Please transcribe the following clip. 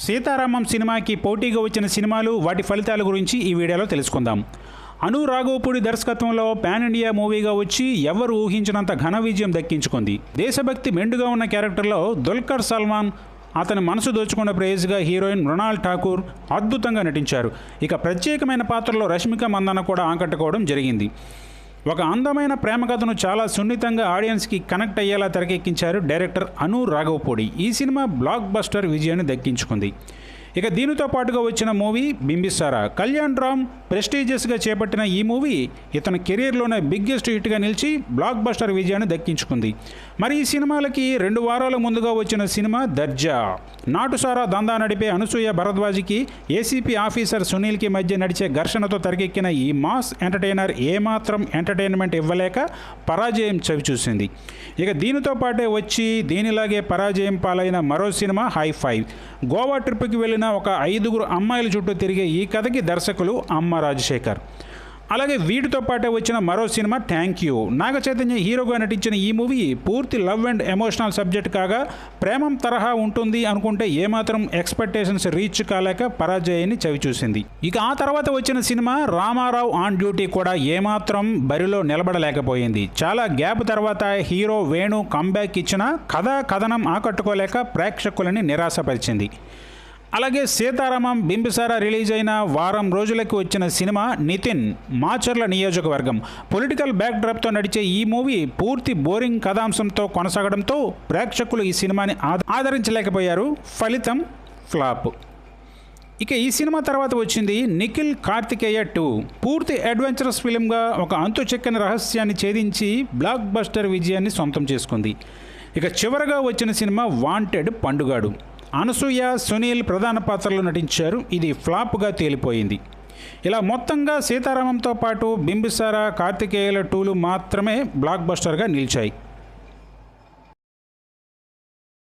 సీతారామం సినిమాకి పోటీగా వచ్చిన సినిమాలు వాటి ఫలితాల గురించి ఈ వీడియోలో తెలుసుకుందాం. అను రాఘవపూడి దర్శకత్వంలో పాన్ ఇండియా మూవీగా వచ్చి ఎవరు ఊహించినంత ఘన విజయం దక్కించుకుంది. దేశభక్తి మెండుగా ఉన్న క్యారెక్టర్లో దుల్కర్ సల్మాన్, అతని మనసు దోచుకున్న ప్రేయస్గా హీరోయిన్ మృణాల్ ఠాకూర్ అద్భుతంగా నటించారు. ఇక ప్రత్యేకమైన పాత్రలో రష్మిక మందన కూడా ఆకట్టుకోవడం జరిగింది. ఒక అందమైన ప్రేమ కథను చాలా సున్నితంగా ఆడియన్స్కి కనెక్ట్ అయ్యేలా తెరకెక్కించారు డైరెక్టర్ అను రాఘవపూడి. ఈ సినిమా బ్లాక్ బస్టర్ విజయాన్ని దక్కించుకుంది. ఇక దీనితో పాటుగా వచ్చిన మూవీ బింబిసారా. కళ్యాణ్ రామ్ ప్రెస్టీజియస్గా చేపట్టిన ఈ మూవీ ఇతని కెరీర్లోనే బిగ్గెస్ట్ హిట్గా నిలిచి బ్లాక్ బస్టర్ విజయాన్ని దక్కించుకుంది. మరి ఈ సినిమాలకి 2 వారాల ముందుగా వచ్చిన సినిమా దర్జా. నాటుసారా దందా నడిపే అనసూయ భరద్వాజ్కి ఏసీపీ ఆఫీసర్ సునీల్కి మధ్య నడిచే ఘర్షణతో తెరకెక్కిన ఈ మాస్ ఎంటర్టైనర్ ఏమాత్రం ఎంటర్టైన్మెంట్ ఇవ్వలేక పరాజయం చవిచూసింది. ఇక దీనితో పాటే వచ్చి దీనిలాగే పరాజయం పాలైన మరో సినిమా హై-ఫై. గోవా ట్రిప్కి వెళ్ళిన ఒక 5 అమ్మాయిల చుట్టూ తిరిగే ఈ కథకి దర్శకులు అమ్మ రాజశేఖర్. అలాగే వీటితో పాటే వచ్చిన మరో cinema thank you. Naga Chaitanya హీరోగా నటించిన ఈ మూవీ పూర్తి లవ్ అండ్ ఎమోషనల్ సబ్జెక్ట్ కాగా ప్రేమం తరహా ఉంటుంది అనుకుంటే ఏమాత్రం ఎక్స్పెక్టేషన్స్ రీచ్ కాలేక పరాజయాన్ని చవిచూసింది. ఇక ఆ తర్వాత వచ్చిన సినిమా రామారావు ఆన్ డ్యూటీ కూడా ఏమాత్రం బరిలో నిలబడలేకపోయింది. చాలా గ్యాప్ తర్వాత హీరో వేణు కంబ్యాక్ ఇచ్చిన కథనం ఆకట్టుకోలేక ప్రేక్షకులని నిరాశపరిచింది. అలాగే సీతారామం బింబిసారా రిలీజ్ అయిన వారం రోజులకి వచ్చిన సినిమా నితిన్, మాచర్ల నియోజకవర్గం. పొలిటికల్ బ్యాక్డ్రాప్తో నడిచే ఈ మూవీ పూర్తి బోరింగ్ కథాంశంతో కొనసాగడంతో ప్రేక్షకులు ఈ సినిమాని ఆదరించలేకపోయారు. ఫలితం ఫ్లాప్. ఇక ఈ సినిమా తర్వాత వచ్చింది నిఖిల్ కార్తికేయ 2. పూర్తి అడ్వెంచరస్ ఫిలింగా ఒక అంతు చెక్కని రహస్యాన్ని ఛేదించి బ్లాక్ బస్టర్ విజయాన్ని సొంతం చేసుకుంది. ఇక చివరగా వచ్చిన సినిమా వాంటెడ్ పండుగాడు. అనసూయ, సునీల్ ప్రధాన పాత్రలో నటించారు. ఇది ఫ్లాప్గా తేలిపోయింది. ఇలా మొత్తంగా సీతారామంతో పాటు బింబిసారా, కార్తికేయుల 2లు మాత్రమే బ్లాక్ బస్టర్గా నిలిచాయి.